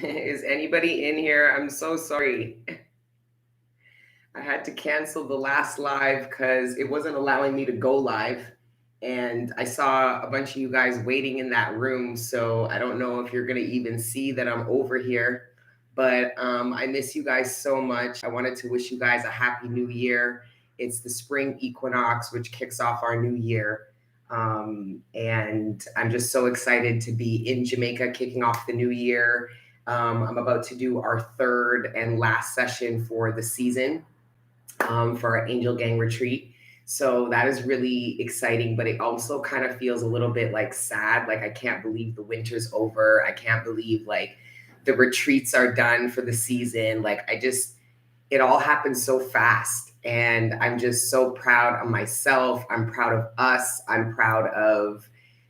Is anybody in here? I'm so sorry. I had to cancel the last live because it wasn't allowing me to go live. And I saw a bunch of you guys waiting in that room. So I don't know if you're going to even see that I'm over here. But I miss you guys so much. I wanted to wish you guys a happy new year. It's the spring equinox, which kicks off our new year. And I'm just so excited to be in Jamaica kicking off the new year. I'm about to do our third and last session for the season for our Angel Gang retreat. So that is really exciting, but it also kind of feels a little bit like sad. Like, I can't believe the winter's over. I can't believe like the retreats are done for the season. It all happened so fast. And I'm just so proud of myself. I'm proud of us. I'm proud of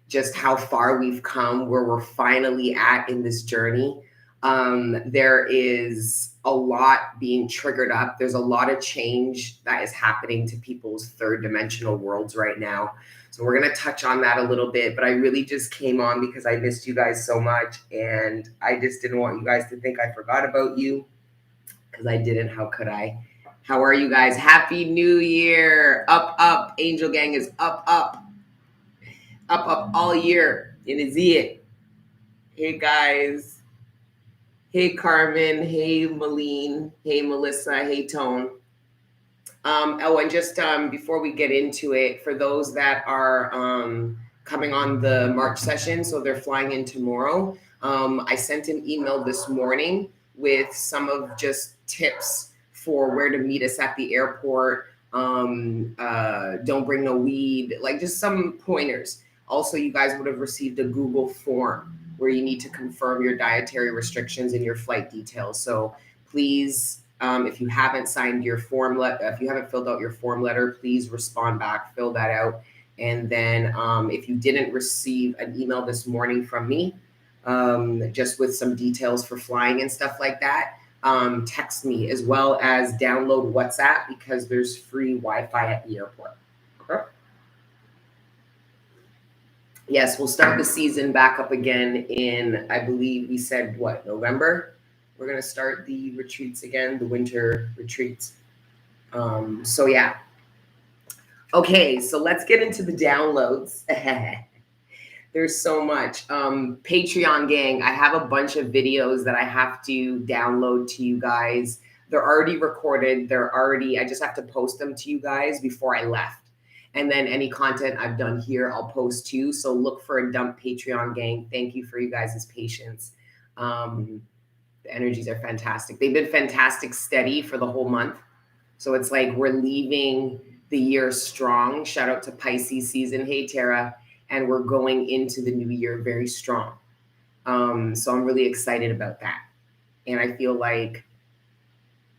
just how far we've come, where we're finally at in this journey. There is a lot being triggered up. There's a lot of change that is happening to people's third dimensional worlds right now. So we're going to touch on that a little bit, but I really just came on because I missed you guys so much. And I just didn't want you guys to think I forgot about you, because I didn't. How could I? How are you guys? Happy New Year. Up, up. Angel Gang is up, up. Up, up all year. And is it? Hey, guys. Hey, Carmen. Hey, Malene. Hey, Melissa. Hey, Tone. And just before we get into it, for those that are coming on the March session, so they're flying in tomorrow, I sent an email this morning with some of just tips for where to meet us at the airport. Don't bring no weed, like just some pointers. Also, you guys would have received a Google form where you need to confirm your dietary restrictions and your flight details. So please, if you haven't signed your form, if you haven't filled out your form letter, please respond back, fill that out. And then if you didn't receive an email this morning from me, just with some details for flying and stuff like that, text me, as well as download WhatsApp, because there's free Wi-Fi at the airport. Okay? Yes, we'll start the season back up again in, I believe we said, what, November? We're going to start the retreats again, the winter retreats. So yeah. Okay, so let's get into the downloads. There's so much. Patreon gang, I have a bunch of videos that I have to download to you guys. They're already recorded. I just have to post them to you guys before I left. And then any content I've done here, I'll post too. So look for a dump Patreon gang. Thank you for you guys' patience. The energies are fantastic. They've been fantastic, steady for the whole month. So it's like we're leaving the year strong. Shout out to Pisces season. Hey, Tara. And we're going into the new year very strong. So I'm really excited about that. And I feel like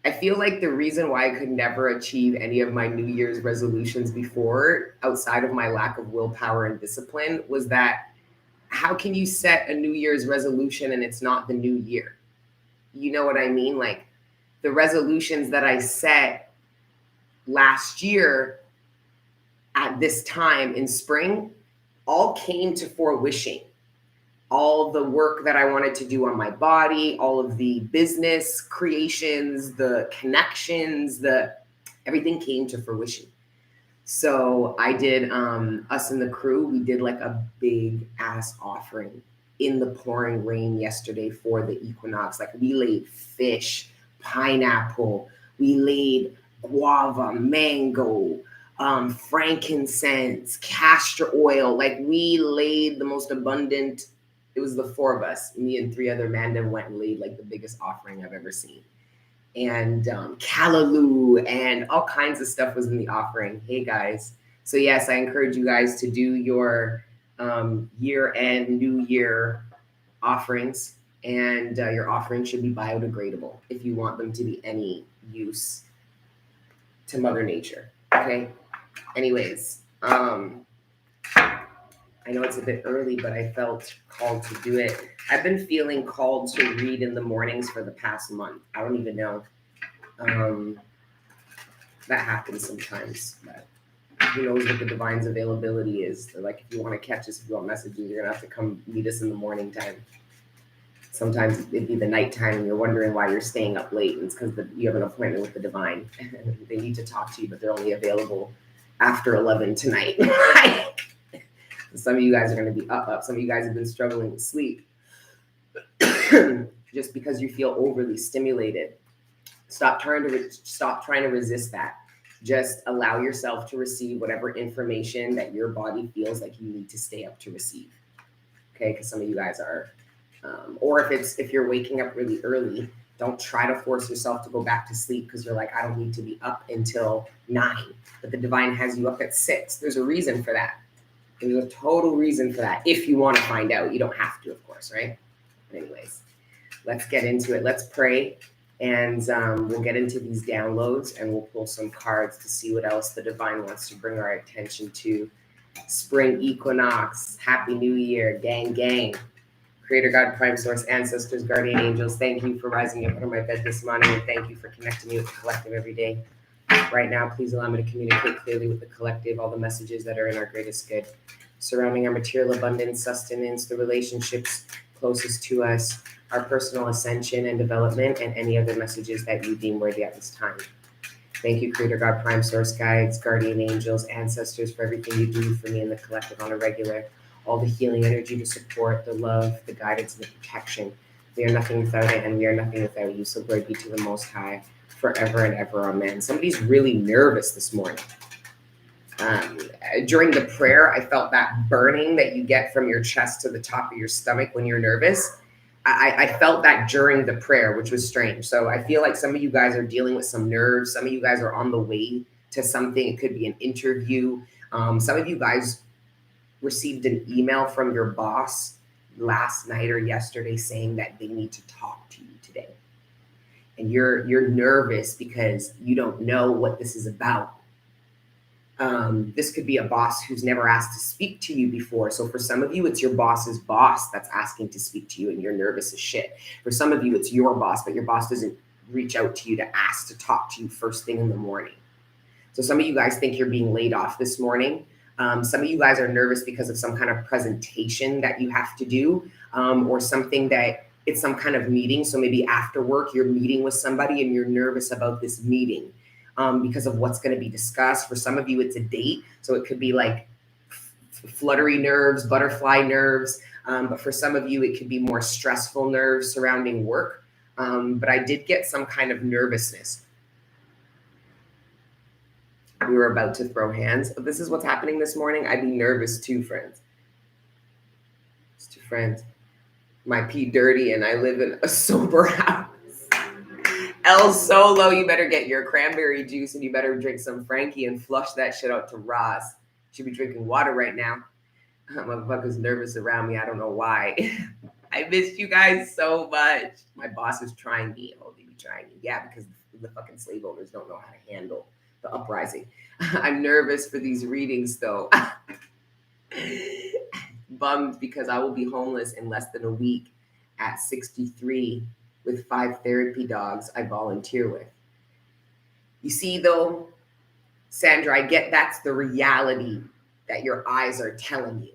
the reason why I could never achieve any of my New Year's resolutions before, outside of my lack of willpower and discipline, was that how can you set a New Year's resolution and it's not the new year? You know what I mean? Like, the resolutions that I set last year at this time in spring all came to fruition. All the work that I wanted to do on my body, all of the business creations, the connections, everything came to fruition. So I did, us and the crew, we did like a big ass offering in the pouring rain yesterday for the equinox. Like, we laid fish, pineapple, we laid guava, mango, frankincense, castor oil. Like, we laid the most abundant. It was the four of us, me and three other mandem, went and laid like the biggest offering I've ever seen. And callaloo and all kinds of stuff was in the offering. Hey guys. So yes, I encourage you guys to do your year-end, New Year offerings. And your offerings should be biodegradable if you want them to be any use to Mother Nature. Okay? Anyways, I know it's a bit early, but I felt called to do it. I've been feeling called to read in the mornings for the past month. I don't even know. That happens sometimes. But who knows what the divine's availability is. They're like, if you want to catch us, if you want messages, you're going to have to come meet us in the morning time. Sometimes it'd be the nighttime and you're wondering why you're staying up late. And it's because you have an appointment with the divine. They need to talk to you, but they're only available after 11 tonight. Some of you guys are going to be up. Some of you guys have been struggling with sleep just because you feel overly stimulated. Stop trying to resist that. Just allow yourself to receive whatever information that your body feels like you need to stay up to receive. Okay, because some of you guys are, or if you're waking up really early, don't try to force yourself to go back to sleep because you're like, I don't need to be up until 9, but the divine has you up at 6. There's a reason for that. There's a total reason for that. If you want to find out, you don't have to, of course, right? But anyways, let's get into it. Let's pray, and we'll get into these downloads, and we'll pull some cards to see what else the divine wants to bring our attention to. Spring equinox, happy new year, gang, gang. Creator God, prime source, ancestors, guardian angels, thank you for rising up out of my bed this morning, and thank you for connecting me with the collective every day. Right now, please allow me to communicate clearly with the collective, all the messages that are in our greatest good, surrounding our material abundance, sustenance, the relationships closest to us, our personal ascension and development, and any other messages that you deem worthy at this time. Thank you, Creator God, prime source, guides, guardian angels, ancestors, for everything you do for me and the collective on a regular, all the healing energy, the support, the love, the guidance, and the protection. We are nothing without it, and we are nothing without you. So glory be to the Most High, forever and ever. Amen. Somebody's really nervous this morning. During the prayer, I felt that burning that you get from your chest to the top of your stomach when you're nervous. I felt that during the prayer, which was strange. So I feel like some of you guys are dealing with some nerves. Some of you guys are on the way to something. It could be an interview. Some of you guys received an email from your boss last night or yesterday saying that they need to talk to you today. And you're nervous because you don't know what this is about. This could be a boss who's never asked to speak to you before. So for some of you, it's your boss's boss that's asking to speak to you and you're nervous as shit. For some of you, it's your boss, but your boss doesn't reach out to you to ask to talk to you first thing in the morning. So some of you guys think you're being laid off this morning. Some of you guys are nervous because of some kind of presentation that you have to do, or something that it's some kind of meeting. So maybe after work, you're meeting with somebody and you're nervous about this meeting because of what's going to be discussed. For some of you, it's a date. So it could be like fluttery nerves, butterfly nerves. But for some of you, it could be more stressful nerves surrounding work. But I did get some kind of nervousness. We were about to throw hands. If this is what's happening this morning, I'd be nervous too, friends. It's two friends. My pee dirty and I live in a sober house. El Solo, you better get your cranberry juice and you better drink some Frankie and flush that shit out to Roz. Should be drinking water right now. Motherfucker's nervous around me. I don't know why. I missed you guys so much. My boss is trying me. Oh, they be trying me. Yeah, because the fucking slave owners don't know how to handle the uprising. I'm nervous for these readings though. Bummed because I will be homeless in less than a week at 63 with 5 therapy dogs I volunteer with. You see though, Sandra, I get that's the reality that your eyes are telling you.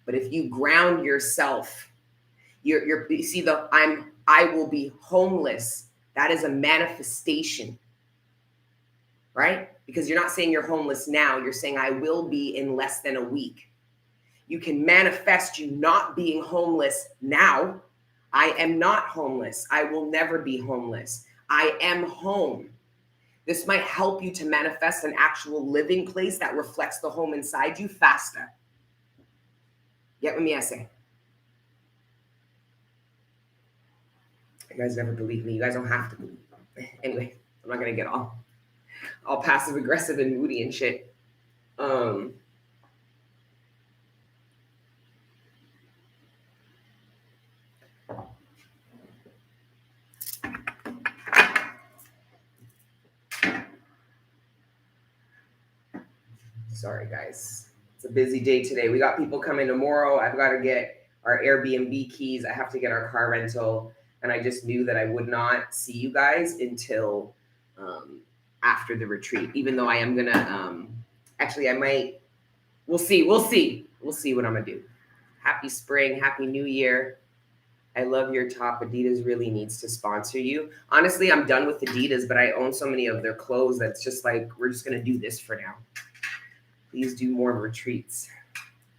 But if you ground yourself, you see I will be homeless. That is a manifestation. Right? Because you're not saying you're homeless now. You're saying I will be in less than a week. You can manifest you not being homeless now. I am not homeless. I will never be homeless. I am home. This might help you to manifest an actual living place that reflects the home inside you faster. Get what me I say? You guys never believe me. You guys don't have to believe me. Anyway, I'm not going to get all passive aggressive and moody and shit. Sorry, guys. It's a busy day today. We got people coming tomorrow. I've got to get our Airbnb keys. I have to get our car rental. And I just knew that I would not see you guys until after the retreat, even though I am going to, actually, I might, we'll see what I'm going to do. Happy spring. Happy New Year. I love your top. Adidas really needs to sponsor you. Honestly, I'm done with Adidas, but I own so many of their clothes that's just like, we're just going to do this for now. Please do more retreats.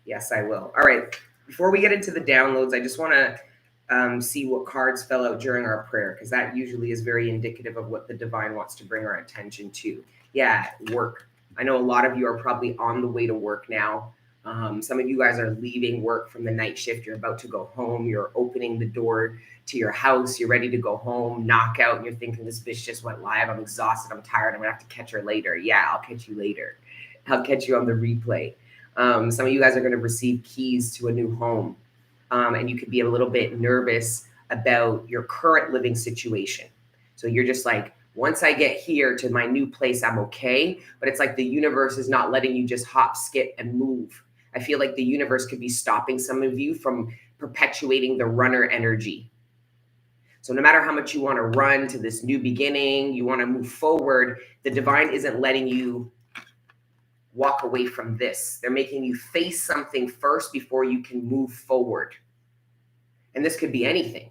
Yes, I will. All right. Before we get into the downloads, I just want to see what cards fell out during our prayer, because that usually is very indicative of what the divine wants to bring our attention to. Yeah, work. I know a lot of you are probably on the way to work now. Some of you guys are leaving work from the night shift. You're about to go home. You're opening the door to your house. You're ready to go home, knock out, and you're thinking, this bitch just went live. I'm exhausted. I'm tired. I'm going to have to catch her later. Yeah, I'll catch you later. I'll catch you on the replay. Some of you guys are going to receive keys to a new home. And you could be a little bit nervous about your current living situation. So you're just like, once I get here to my new place, I'm okay. But it's like the universe is not letting you just hop, skip, and move. I feel like the universe could be stopping some of you from perpetuating the runner energy. So no matter how much you want to run to this new beginning, you want to move forward, the divine isn't letting you walk away from this. They're making you face something first before you can move forward. And this could be anything.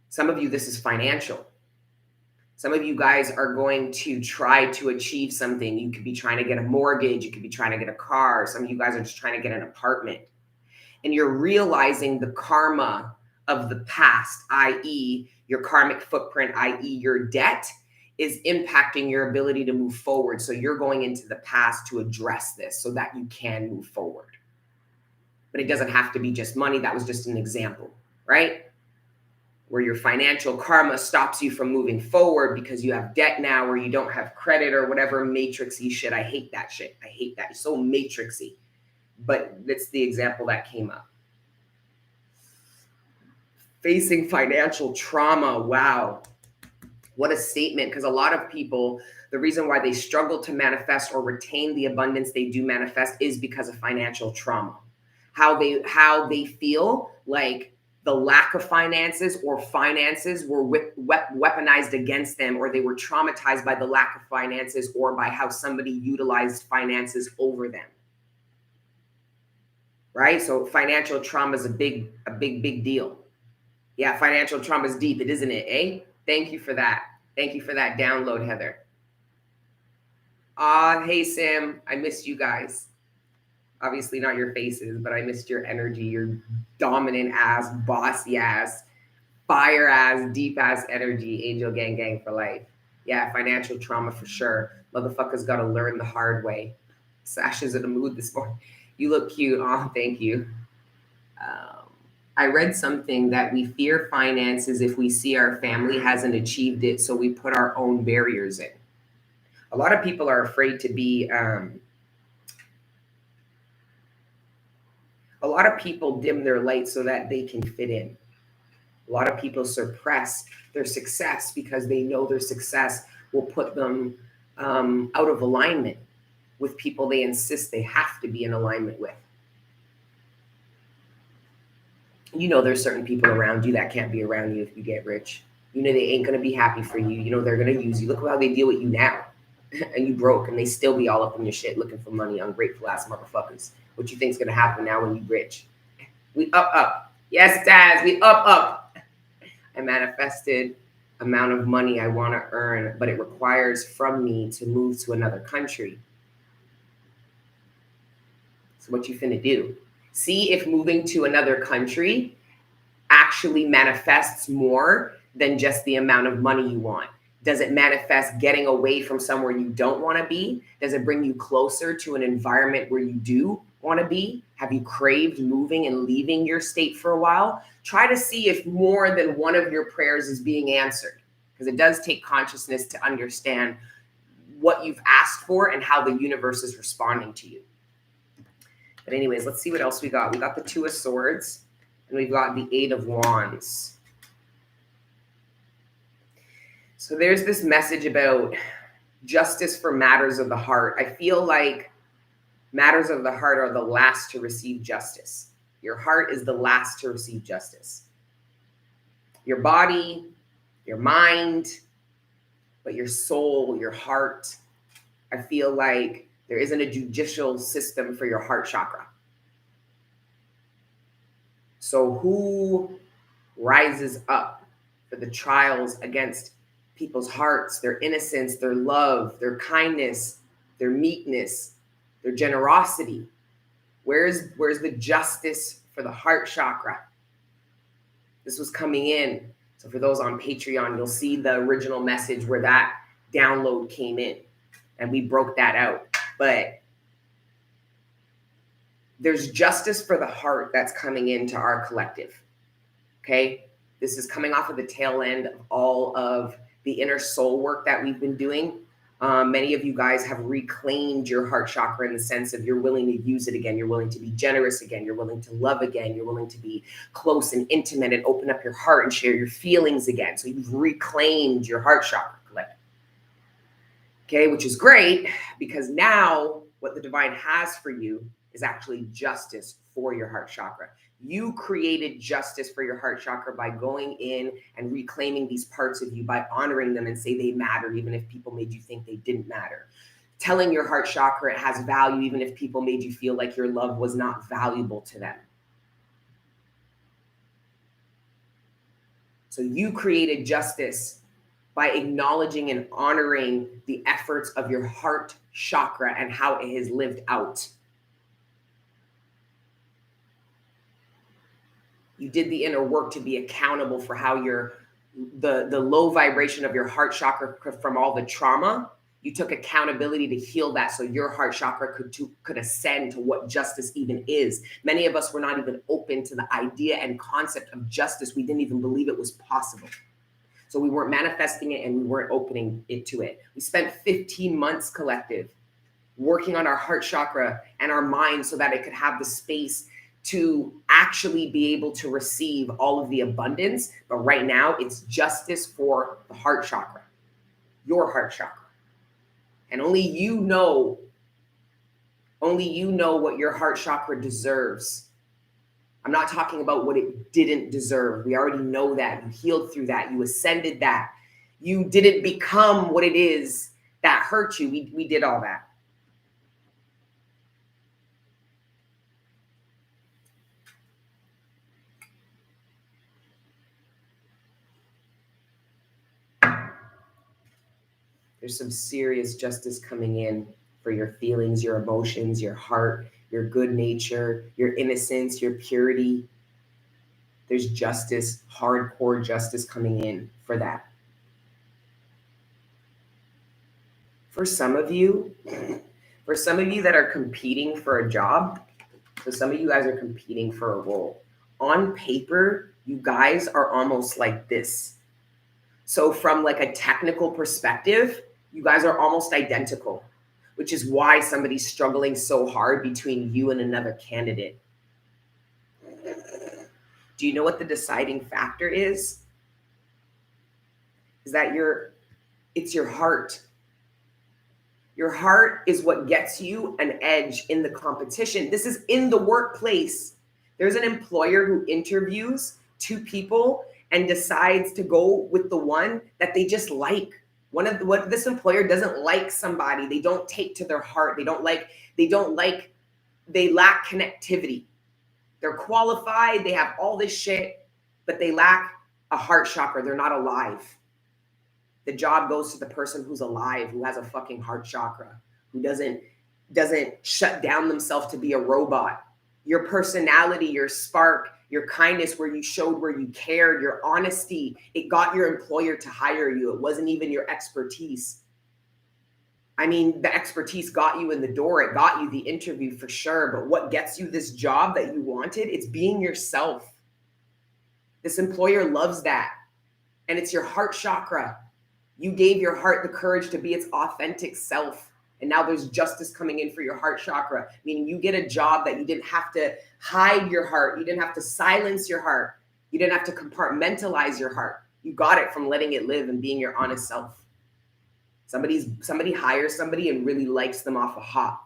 Some of you, this is financial. Some of you guys are going to try to achieve something. You could be trying to get a mortgage. You could be trying to get a car. Some of you guys are just trying to get an apartment. And you're realizing the karma of the past, i.e., your karmic footprint, i.e., your debt, is impacting your ability to move forward. So you're going into the past to address this so that you can move forward. But it doesn't have to be just money. That was just an example, right? Where your financial karma stops you from moving forward because you have debt now, or you don't have credit, or whatever matrixy shit. I hate that shit. I hate that. It's so matrixy. But that's the example that came up. Facing financial trauma. Wow. What a statement. Because a lot of people, the reason why they struggle to manifest or retain the abundance they do manifest is because of financial trauma. How they feel like the lack of finances or finances were weaponized against them, or they were traumatized by the lack of finances or by how somebody utilized finances over them. Right? So financial trauma is a big deal. Yeah, financial trauma is deep, isn't it? Eh? Thank you for that. Thank you for that download, Heather. Hey, Sam. I missed you guys. Obviously not your faces, but I missed your energy, your dominant ass, bossy ass, fire ass, deep ass energy, angel gang for life. Yeah, financial trauma for sure. Motherfuckers got to learn the hard way. Sasha's in the mood this morning. You look cute. Oh, thank you. I read something that we fear finances if we see our family hasn't achieved it, so we put our own barriers in. A lot of people are afraid to be... A lot of people dim their light so that they can fit in. A lot of people suppress their success because they know their success will put them out of alignment with people they insist they have to be in alignment with. You know there's certain people around you that can't be around you if you get rich. You know they ain't going to be happy for you. You know they're going to use you. Look how they deal with you now. And you broke, and they still be all up in your shit looking for money, ungrateful ass motherfuckers. What you think's gonna happen now when you rich? We up. Yes, Daz, we up. I manifested amount of money I want to earn, but it requires from me to move to another country. So what you finna do? See if moving to another country actually manifests more than just the amount of money you want. Does it manifest getting away from somewhere you don't want to be? Does it bring you closer to an environment where you do want to be? Have you craved moving and leaving your state for a while? Try to see if more than one of your prayers is being answered, because it does take consciousness to understand what you've asked for and how the universe is responding to you. But anyways, let's see what else we got. We got the Two of Swords, and we've got the Eight of Wands. So there's this message about justice for matters of the heart. I feel like matters of the heart are the last to receive justice. Your heart is the last to receive justice. Your body, your mind, but your soul, your heart, I feel like there isn't a judicial system for your heart chakra. So who rises up for the trials against people's hearts, their innocence, their love, their kindness, their meekness, their generosity. Where's the justice for the heart chakra? This was coming in. So for those on Patreon, you'll see the original message where that download came in and we broke that out. But there's justice for the heart that's coming into our collective. Okay? This is coming off of the tail end of all of the inner soul work that we've been doing. Many of you guys have reclaimed your heart chakra in the sense of you're willing to use it again. You're willing to be generous again. You're willing to love again. You're willing to be close and intimate and open up your heart and share your feelings again. So you've reclaimed your heart chakra collective. Okay, which is great because now what the divine has for you is actually justice for your heart chakra. You created justice for your heart chakra by going in and reclaiming these parts of you, by honoring them and say they matter, even if people made you think they didn't matter. Telling your heart chakra it has value, even if people made you feel like your love was not valuable to them. So you created justice by acknowledging and honoring the efforts of your heart chakra and how it has lived out. You did the inner work to be accountable for how the low vibration of your heart chakra from all the trauma. You took accountability to heal that so your heart chakra could ascend to what justice even is. Many of us were not even open to the idea and concept of justice. We didn't even believe it was possible. So we weren't manifesting it and we weren't opening it to it. We spent 15 months collective working on our heart chakra and our mind so that it could have the space to actually be able to receive all of the abundance. But right now it's justice for the heart chakra, your heart chakra. And only you know what your heart chakra deserves. I'm not talking about what it didn't deserve. We already know that. You healed through that. You ascended that. You didn't become what it is that hurt you. We did all that. There's some serious justice coming in for your feelings, your emotions, your heart, your good nature, your innocence, your purity. There's justice, hardcore justice coming in for that. For some of you that are competing for a job, so some of you guys are competing for a role. On paper, you guys are almost like this. So from like a technical perspective, you guys are almost identical, which is why somebody's struggling so hard between you and another candidate. Do you know what the deciding factor is? Is that it's your heart. Your heart is what gets you an edge in the competition. This is in the workplace. There's an employer who interviews two people and decides to go with the one that they just like. What this employer doesn't like somebody, they don't take to their heart. They lack connectivity. They're qualified, they have all this shit, but they lack a heart chakra. They're not alive. The job goes to the person who's alive, who has a fucking heart chakra, who doesn't shut down themselves to be a robot. Your personality, your spark, your kindness, where you showed where you cared, your honesty, it got your employer to hire you. It wasn't even your expertise. I mean, the expertise got you in the door. It got you the interview for sure. But what gets you this job that you wanted? It's being yourself. This employer loves that. And it's your heart chakra. You gave your heart the courage to be its authentic self. And now there's justice coming in for your heart chakra, meaning you get a job that you didn't have to hide your heart. You didn't have to silence your heart. You didn't have to compartmentalize your heart. You got it from letting it live and being your honest self. Somebody hires somebody and really likes them off a hop.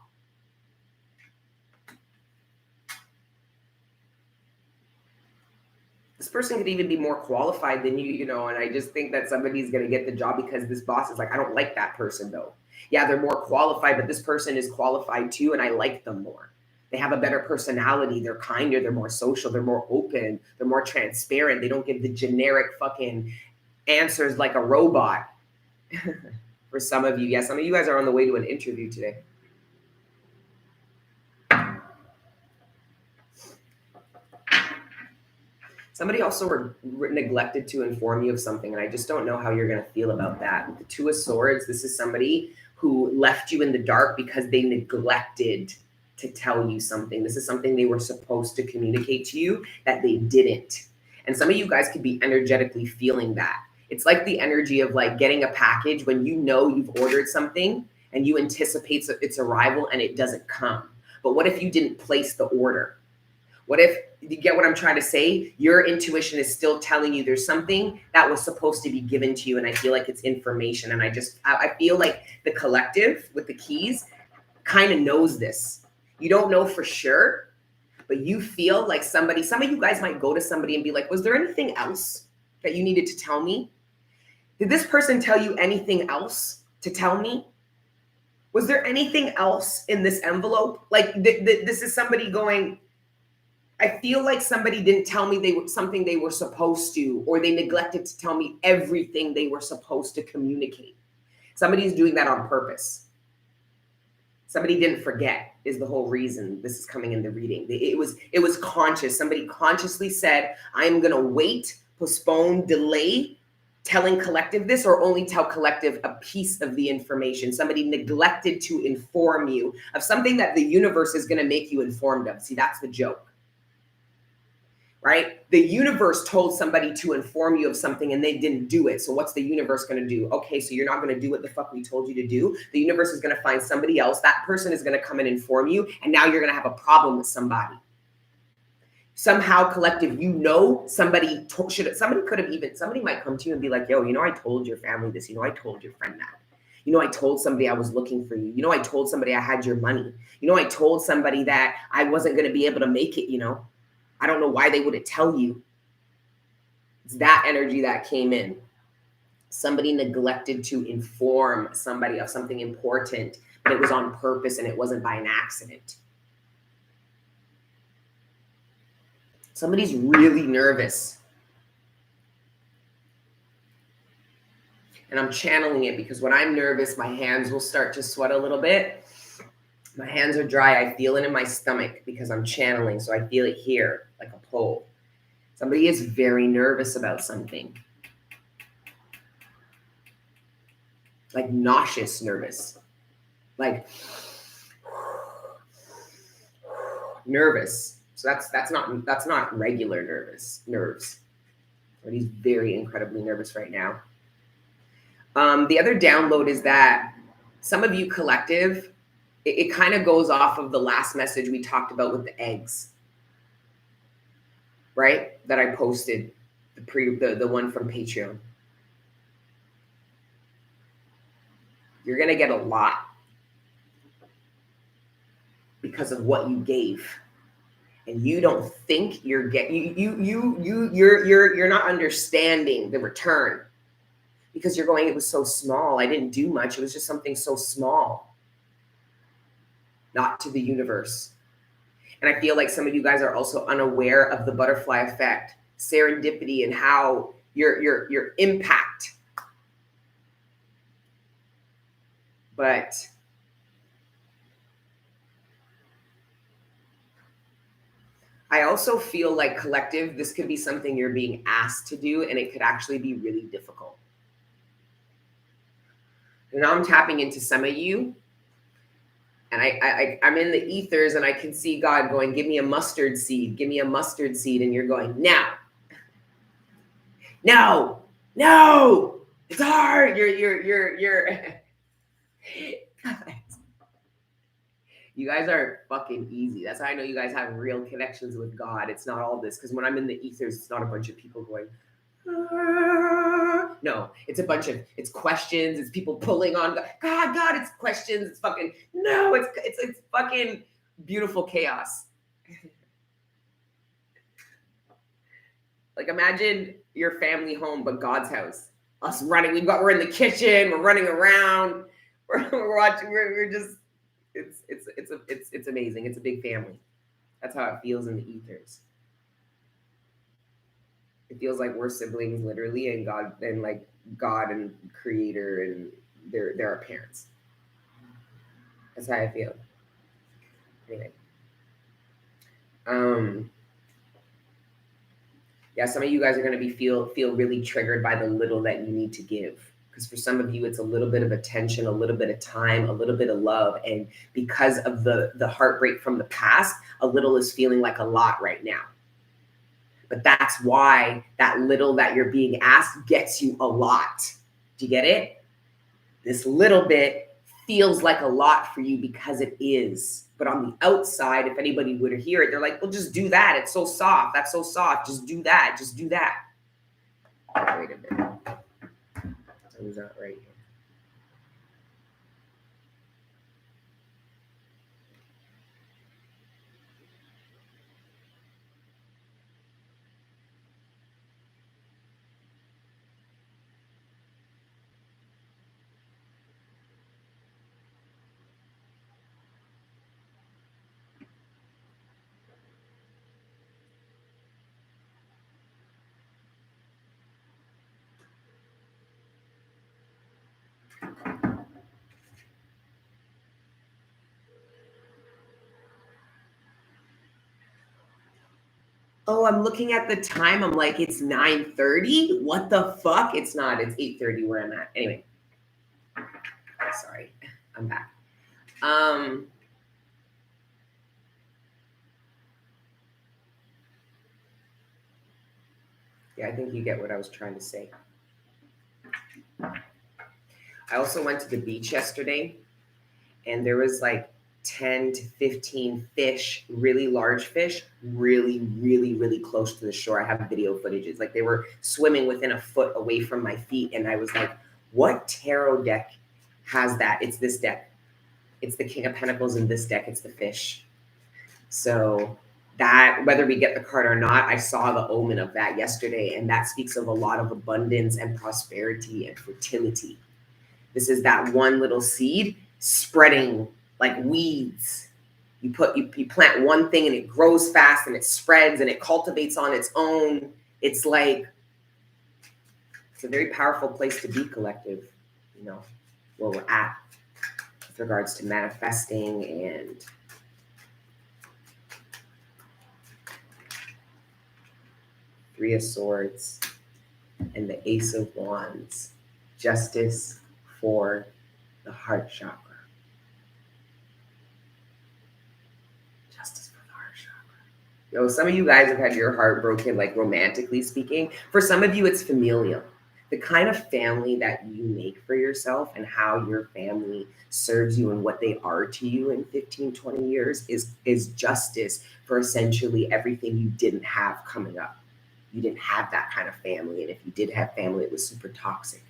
This person could even be more qualified than you, and I just think that somebody's going to get the job because this boss is like, I don't like that person though. Yeah, they're more qualified, but this person is qualified too, and I like them more. They have a better personality. They're kinder. They're more social. They're more open. They're more transparent. They don't give the generic fucking answers like a robot. For some of you, yes, some of you guys are on the way to an interview today. Somebody also neglected to inform you of something, and I just don't know how you're going to feel about that. The Two of Swords, this is somebody who left you in the dark because they neglected to tell you something. This is something they were supposed to communicate to you that they didn't. And some of you guys could be energetically feeling that. It's like the energy of like getting a package when you know you've ordered something and you anticipate its arrival and it doesn't come. But what if you didn't place the order? What if, you get what I'm trying to say? Your intuition is still telling you there's something that was supposed to be given to you, and I feel like it's information. And I feel like the collective with the keys kind of knows this. You don't know for sure, but you feel like some of you guys might go to somebody and be like, was there anything else that you needed to tell me? Did this person tell you anything else to tell me? Was there anything else in this envelope? Like this is somebody going, I feel like somebody didn't tell me something they were supposed to, or they neglected to tell me everything they were supposed to communicate. Somebody's doing that on purpose. Somebody didn't forget is the whole reason this is coming in the reading. It was conscious. Somebody consciously said, I'm going to wait, postpone, delay telling collective this, or only tell collective a piece of the information. Somebody neglected to inform you of something that the universe is going to make you informed of. See, that's the joke. Right? The universe told somebody to inform you of something and they didn't do it. So what's the universe going to do? Okay, so you're not going to do what the fuck we told you to do. The universe is going to find somebody else. That person is going to come and inform you. And now you're going to have a problem with somebody. Somehow, collective, somebody might come to you and be like, yo, I told your family this. I told your friend that. I told somebody I was looking for you. I told somebody I had your money. I told somebody that I wasn't going to be able to make it, I don't know why they wouldn't tell you. It's that energy that came in. Somebody neglected to inform somebody of something important, but it was on purpose and it wasn't by an accident. Somebody's really nervous. And I'm channeling it because when I'm nervous, my hands will start to sweat a little bit. My hands are dry. I feel it in my stomach because I'm channeling. So I feel it here like a pull. Somebody is very nervous about something. Like nauseous nervous. Like nervous. So that's not regular nerves. Somebody's very incredibly nervous right now. The other download is that some of you collective, it kind of goes off of the last message we talked about with the eggs, right? That I posted, the one from Patreon. You're going to get a lot because of what you gave. And you don't think you're you're not understanding the return because you're going, it was so small. I didn't do much. It was just something so small. Not to the universe. And I feel like some of you guys are also unaware of the butterfly effect, serendipity, and how your impact. But I also feel like collective, this could be something you're being asked to do, and it could actually be really difficult. And now I'm tapping into some of you. And I'm in the ethers and I can see God going, give me a mustard seed, give me a mustard seed. And you're going, no, it's hard. You're you guys are fucking easy. That's how I know you guys have real connections with God. It's not all this. Because when I'm in the ethers, it's not a bunch of people going, no, it's questions. It's people pulling on God, it's questions. It's fucking, no, it's fucking beautiful chaos. Like imagine your family home, but God's house. Us running, we're in the kitchen, we're running around, we're watching, we're just, it's It's amazing. It's a big family. That's how it feels in the ethers. It feels like we're siblings literally, and God and Creator, and they're our parents. That's how I feel. Anyway. Yeah, some of you guys are going to feel really triggered by the little that you need to give, because for some of you it's a little bit of attention, a little bit of time, a little bit of love, and because of the heartbreak from the past, a little is feeling like a lot right now. But that's why that little that you're being asked gets you a lot. Do you get it? This little bit feels like a lot for you because it is. But on the outside, if anybody were to hear it, they're like, well, just do that. It's so soft. That's so soft. Just do that. Just do that. Wait a minute. Something's not right here. Oh, I'm looking at the time. I'm like, it's 9:30. What the fuck? It's not. It's 8:30 where I'm at. Anyway. Sorry. I'm back. Yeah, I think you get what I was trying to say. I also went to the beach yesterday, and there was like 10 to 15 fish, really large fish, really, really, really close to the shore. I have video footages. Like they were swimming within a foot away from my feet. And I was like, what tarot deck has that? It's this deck. It's the King of Pentacles in this deck. It's the fish. So that, whether we get the card or not, I saw the omen of that yesterday. And that speaks of a lot of abundance and prosperity and fertility. This is that one little seed spreading like weeds. You plant one thing and it grows fast and it spreads and it cultivates on its own. It's like, it's a very powerful place to be, collective, you know, where we're at with regards to manifesting and Three of Swords and the Ace of Wands. Justice for the heart chakra. Justice for the heart chakra. Yo, some of you guys have had your heart broken, like romantically speaking. For some of you, it's familial. The kind of family that you make for yourself and how your family serves you and what they are to you in 15, 20 years is justice for essentially everything you didn't have coming up. You didn't have that kind of family. And if you did have family, it was super toxic.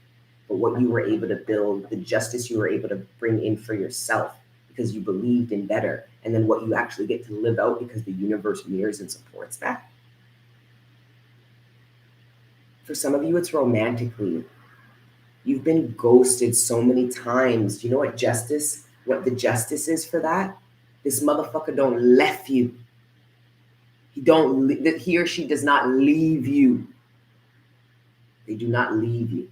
But what you were able to build, the justice you were able to bring in for yourself because you believed in better, and then what you actually get to live out because the universe mirrors and supports that. For some of you, it's romantically. You've been ghosted so many times. Do you know what the justice is for that? This motherfucker don't left you. He or she does not leave you. They do not leave you.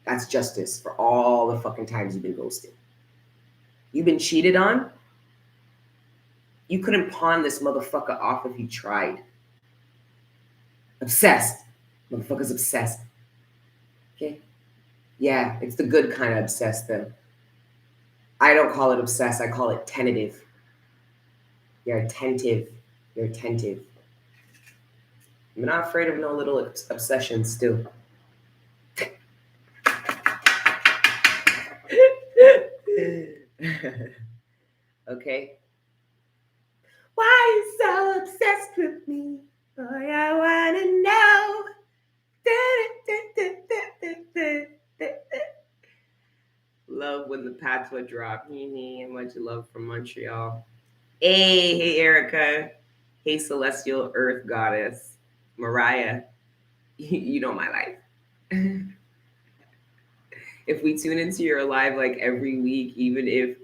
That's justice for all the fucking times you've been ghosted. You've been cheated on. You couldn't pawn this motherfucker off if you tried. Obsessed. Motherfucker's obsessed. Okay? Yeah, it's the good kind of obsessed though. I don't call it obsessed. I call it tentative. You're attentive. You're attentive. I'm not afraid of no little obsession still. Okay. Why you so obsessed with me? Boy, I wanna know. Love when the patois drop. Much love from Montreal. Hey, Erica. Hey, celestial earth goddess. Mariah. You know my life. If we tune into your live like every week, even if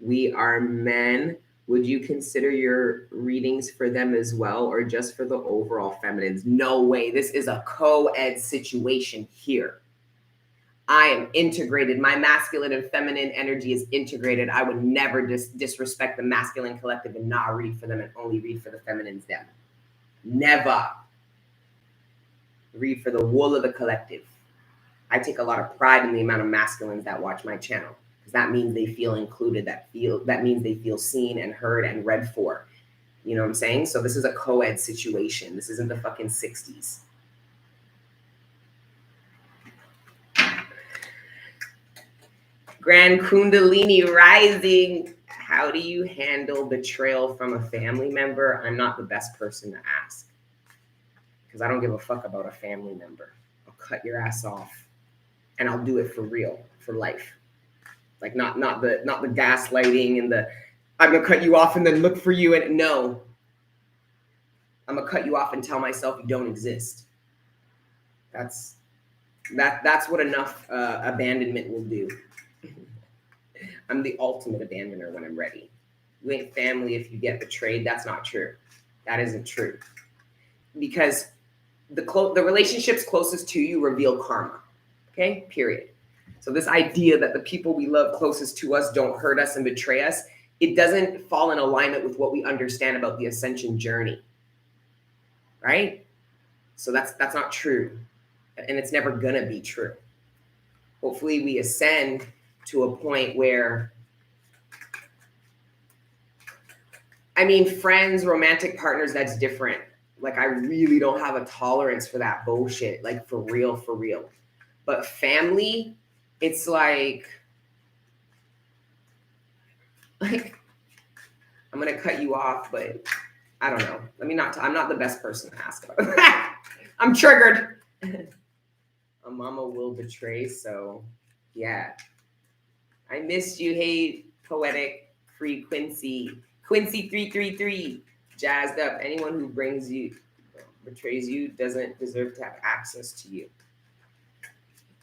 We are men. Would you consider your readings for them as well, or just for the overall feminines? No way. This is a co-ed situation here. I am integrated. My masculine and feminine energy is integrated. I would never disrespect the masculine collective and not read for them and only read for the feminines them. Never. Read for the wool of the collective. I take a lot of pride in the amount of masculines that watch my channel, because that means they feel included, that means they feel seen and heard and read for. You know what I'm saying? So this is a co-ed situation. This isn't the fucking 60s. Grand Kundalini rising. How do you handle betrayal from a family member? I'm not the best person to ask, because I don't give a fuck about a family member. I'll cut your ass off, and I'll do it for real, for life. Like not the gaslighting and the I'm gonna cut you off and then look for you, and no. I'm gonna cut you off and tell myself you don't exist. That's what enough abandonment will do. I'm the ultimate abandoner when I'm ready. You ain't family if you get betrayed. That's not true. That isn't true. Because the relationships closest to you reveal karma. Okay? Period. So this idea that the people we love closest to us don't hurt us and betray us, it doesn't fall in alignment with what we understand about the ascension journey. Right? So that's not true. And it's never gonna be true. Hopefully we ascend to a point where, I mean, friends, romantic partners, that's different. Like, I really don't have a tolerance for that bullshit. Like, for real, for real. But family, it's like I'm gonna cut you off, but I don't know. I'm not the best person to ask about that. I'm triggered. A mama will betray, so yeah. I missed you. Hey, poetic free Quincy 333, jazzed up. Anyone who betrays you doesn't deserve to have access to you.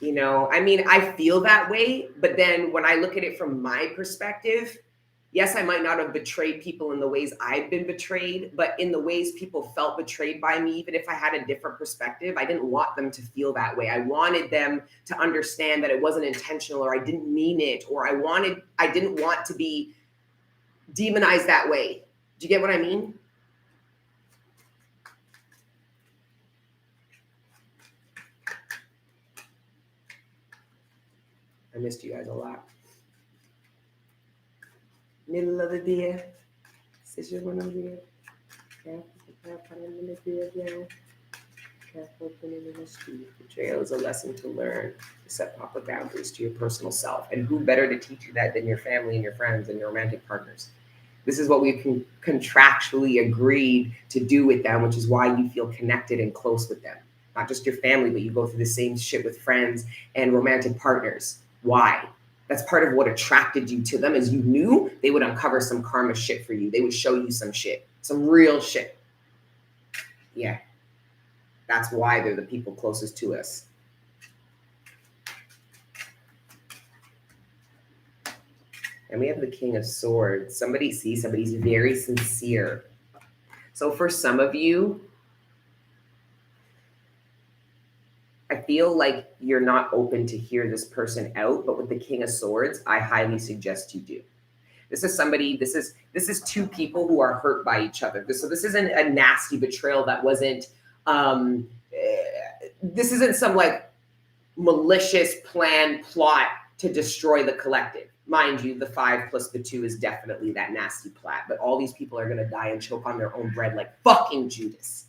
You know, I mean, I feel that way, but then when I look at it from my perspective, yes, I might not have betrayed people in the ways I've been betrayed, but in the ways people felt betrayed by me, even if I had a different perspective, I didn't want them to feel that way. I wanted them to understand that it wasn't intentional, or I didn't mean it, or I didn't want to be demonized that way. Do you get what I mean? I missed you guys a lot. Middle of the day. Sister one of the betrayal is a lesson to learn to set proper boundaries to your personal self. And who better to teach you that than your family and your friends and your romantic partners? This is what we've contractually agreed to do with them, which is why you feel connected and close with them. Not just your family, but you go through the same shit with friends and romantic partners. Why? That's part of what attracted you to them, is you knew they would uncover some karma shit for you. They would show you some shit, some real shit. Yeah. That's why they're the people closest to us. And we have the King of Swords. Somebody's very sincere. So for some of you, I feel like you're not open to hear this person out, but with the King of Swords, I highly suggest you do. This is two people who are hurt by each other. So this isn't a nasty betrayal that wasn't, this isn't some like malicious plan plot to destroy the collective. Mind you, the 5 plus the 2 is definitely that nasty plot, but all these people are gonna die and choke on their own bread like fucking Judas.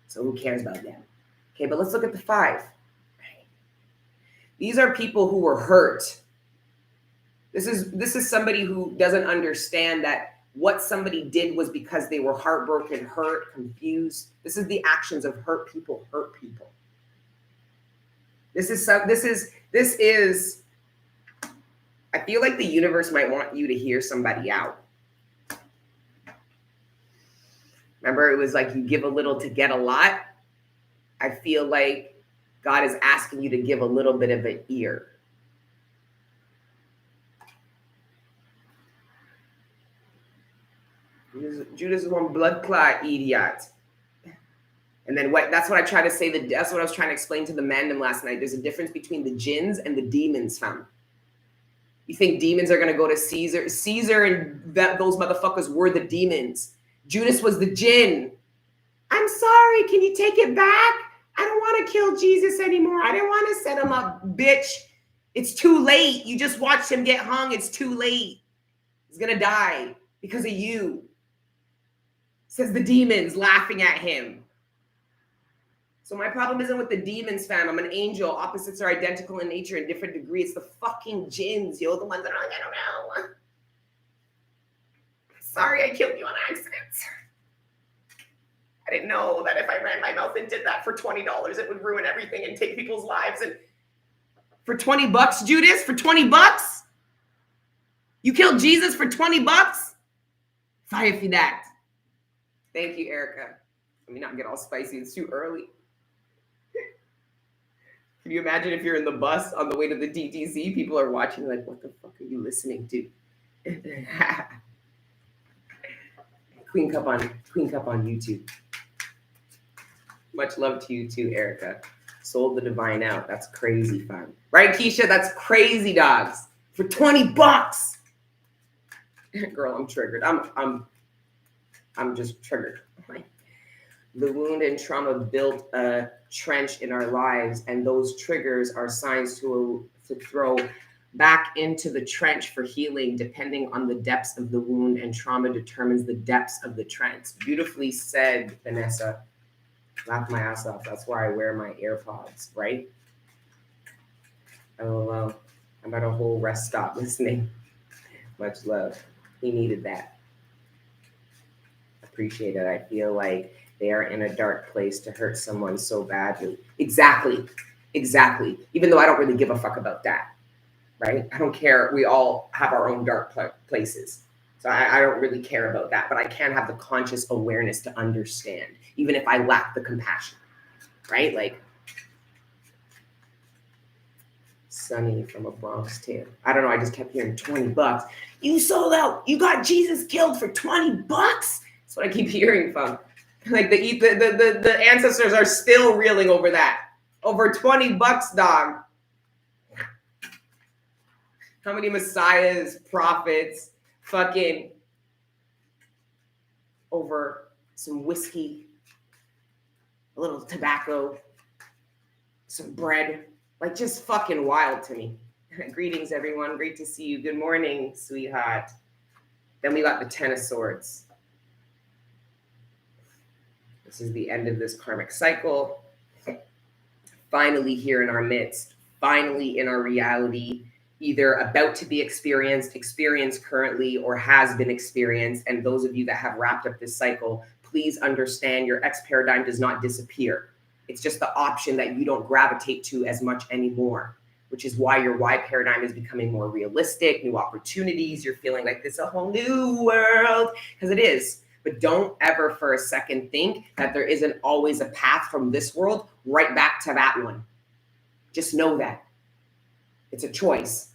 So who cares about them? Okay, but let's look at the 5. These are people who were hurt. This is somebody who doesn't understand that what somebody did was because they were heartbroken, hurt, confused. This is the actions of hurt people hurt people. This is I feel like the universe might want you to hear somebody out. Remember, it was like you give a little to get a lot. I feel like God is asking you to give a little bit of an ear. Judas is one blood clot idiot. And then that's what I try to say. That's what I was trying to explain to the mandem last night. There's a difference between the jinns and the demons, fam. You think demons are going to go to Caesar? Caesar and those motherfuckers were the demons. Judas was the jinn. I'm sorry. Can you take it back? I don't want to kill Jesus anymore. I didn't want to set him up, bitch. It's too late. You just watched him get hung. It's too late. He's going to die because of you. Says the demons laughing at him. So my problem isn't with the demons, fam. I'm an angel. Opposites are identical in nature in different degrees. It's the fucking jinns, yo. The ones that are like, I don't know. Sorry, I killed you on accident. I didn't know that if I ran my mouth and did that for $20, it would ruin everything and take people's lives. And for $20, Judas, for $20? You killed Jesus for $20? Fire for that. Thank you, Erica. Let me not get all spicy. It's too early. Can you imagine if you're in the bus on the way to the DTC? People are watching like, what the fuck are you listening to? Queen Cup on YouTube. Much love to you too, Erica. Sold the divine out. That's crazy fun. Right, Keisha? That's crazy, dogs. For $20. Girl, I'm triggered. I'm just triggered. The wound and trauma built a trench in our lives, and those triggers are signs to throw back into the trench for healing. Depending on the depths of the wound and trauma determines the depths of the trench. Beautifully said, Vanessa. Laugh my ass off. That's why I wear my AirPods, right? Oh, I'm at a whole rest stop listening. Much love. He needed that. Appreciate it. I feel like they are in a dark place to hurt someone so badly. Exactly. Even though I don't really give a fuck about that, right? I don't care. We all have our own dark places. So I don't really care about that, but I can have the conscious awareness to understand, even if I lack the compassion, right? Like Sunny from a Bronx tale. I don't know. I just kept hearing $20. You sold out. You got Jesus killed for $20. That's what I keep hearing from. Like the ancestors are still reeling over that. Over $20, dog. How many messiahs, prophets, fucking over some whiskey, a little tobacco, some bread. Like just fucking wild to me. Greetings, everyone. Great to see you. Good morning, sweetheart. Then we got the Ten of Swords. This is the end of this karmic cycle. Finally here in our midst, finally in our reality, either about to be experienced currently, or has been experienced. And those of you that have wrapped up this cycle, please understand your X paradigm does not disappear. It's just the option that you don't gravitate to as much anymore, which is why your Y paradigm is becoming more realistic, new opportunities. You're feeling like this is a whole new world, because it is. But don't ever for a second think that there isn't always a path from this world right back to that one. Just know that. It's a choice.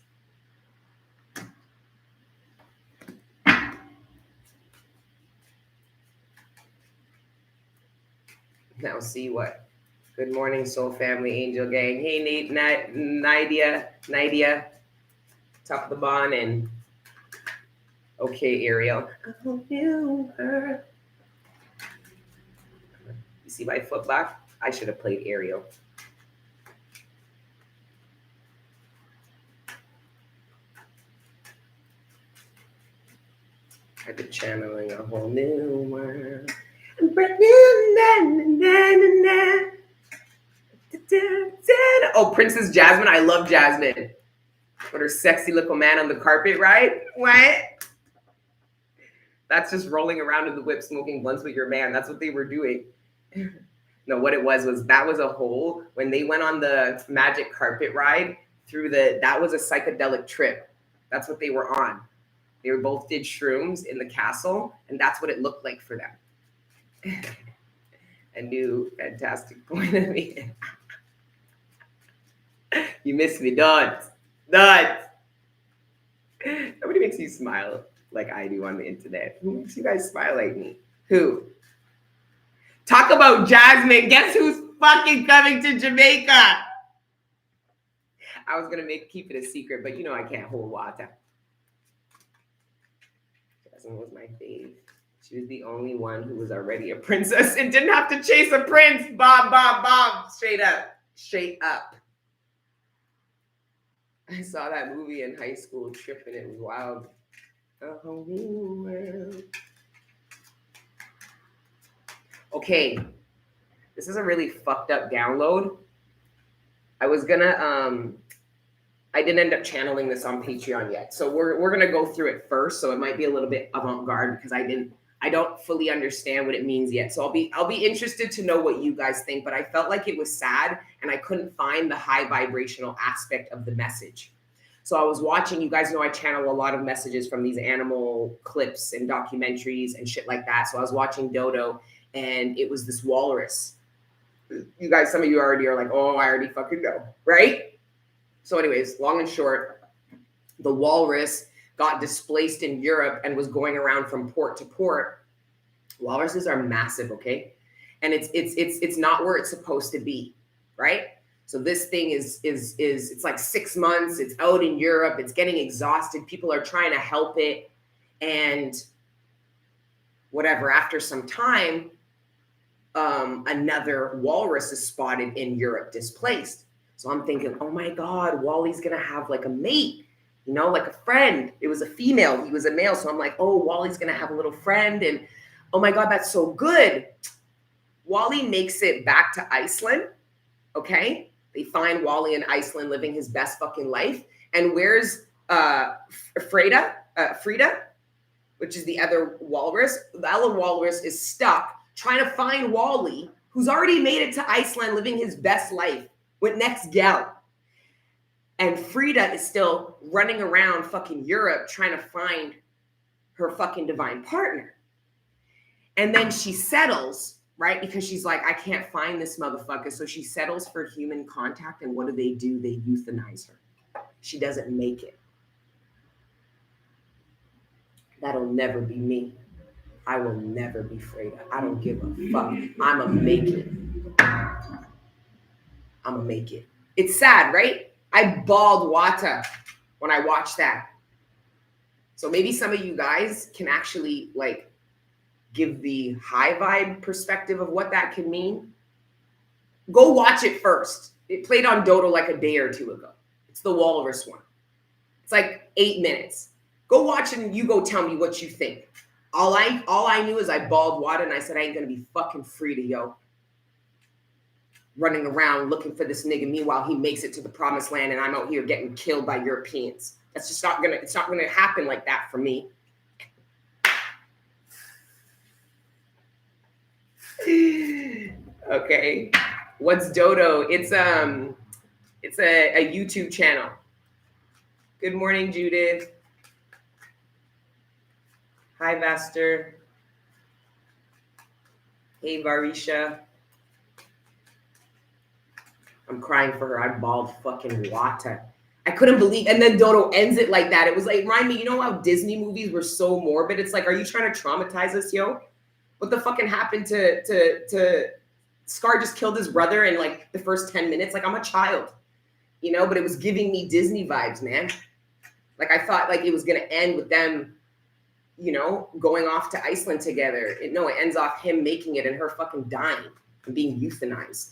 Now see what? Good morning, Soul Family, Angel Gang. Hey, Nate, Nydia, top of the bond, and okay, Ariel. Oh, you see my foot back? I should have played Ariel. I've been channeling a whole new world. Oh, Princess Jasmine. I love Jasmine. With her sexy little man on the carpet, right? What? That's just rolling around in the whip, smoking blunts with your man. That's what they were doing. No, what it was that was a hole when they went on the magic carpet ride through that was a psychedelic trip. That's what they were on. They both did shrooms in the castle, and that's what it looked like for them. A new fantastic point of view. You miss me, Dot. Nobody makes you smile. like I do on the internet. Who makes you guys smile like me? Who? Talk about Jasmine. Guess who's fucking coming to Jamaica? I was gonna keep it a secret, but you know I can't hold water. Jasmine was my fave. She was the only one who was already a princess and didn't have to chase a prince. Bob, bob, bob. Straight up. Straight up. I saw that movie in high school, tripping. It was wild. A whole new world. Okay. This is a really fucked up download. I was gonna I didn't end up channeling this on Patreon yet. So we're gonna go through it first. So it might be a little bit avant-garde because I don't fully understand what it means yet. So I'll be interested to know what you guys think, but I felt like it was sad and I couldn't find the high vibrational aspect of the message. So I was watching, you guys know I channel a lot of messages from these animal clips and documentaries and shit like that. So I was watching Dodo and it was this walrus. You guys, some of you already are like, oh, I already fucking know, right? So anyways, long and short, the walrus got displaced in Europe and was going around from port to port. Walruses are massive, okay? And it's not where it's supposed to be, right? So this thing is it's like 6 months, it's out in Europe, it's getting exhausted, people are trying to help it, and whatever, after some time, another walrus is spotted in Europe displaced. So I'm thinking, oh my God, Wally's gonna have like a mate, you know, like a friend. It was a female, he was a male. So I'm like, oh, Wally's gonna have a little friend. And oh my God, that's so good. Wally makes it back to Iceland, okay? They find Wally in Iceland living his best fucking life. And where's Frida, which is the other walrus? The other walrus is stuck trying to find Wally, who's already made it to Iceland living his best life with next gal. And Frida is still running around fucking Europe trying to find her fucking divine partner. And then she settles, right? Because she's like, I can't find this motherfucker. So she settles for human contact. And what do? They euthanize her. She doesn't make it. That'll never be me. I will never be Frida. I don't give a fuck. I'ma make it. I'ma make it. It's sad, right? I bawled water when I watched that. So maybe some of you guys can actually like give the high vibe perspective of what that could mean. Go watch it first. It played on Dodo like a day or two ago. It's the walrus one. It's like 8 minutes. Go watch it and you go tell me what you think. All I knew is I bawled water and I said, I ain't gonna be fucking Frida, yo. Running around looking for this nigga. Meanwhile, he makes it to the promised land and I'm out here getting killed by Europeans. That's just it's not gonna happen like that for me. Okay. What's Dodo? It's a YouTube channel. Good morning, Judith. Hi, Vaster. Hey, Varisha. I'm crying for her. I bawled fucking water. I couldn't believe, and then Dodo ends it like that. It was like, remind me, you know how Disney movies were so morbid? It's like, are you trying to traumatize us, yo? What the fucking happened to Scar just killed his brother in like the first 10 minutes? Like, I'm a child, you know, but it was giving me Disney vibes, man. Like, I thought like it was going to end with them, you know, going off to Iceland together. It ends off him making it and her fucking dying and being euthanized.